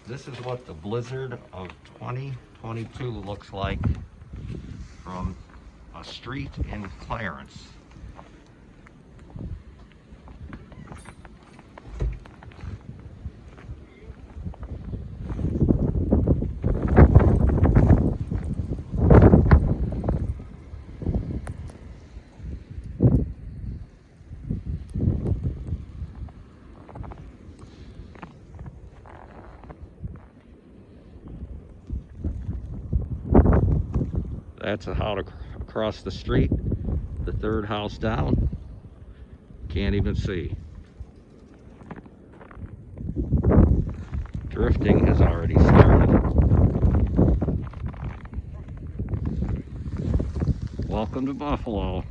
This is what the blizzard of 2022 looks like from a street in Clarence. That's how to cross the street, the third house down. Can't even see. Drifting has already started. Welcome to Buffalo.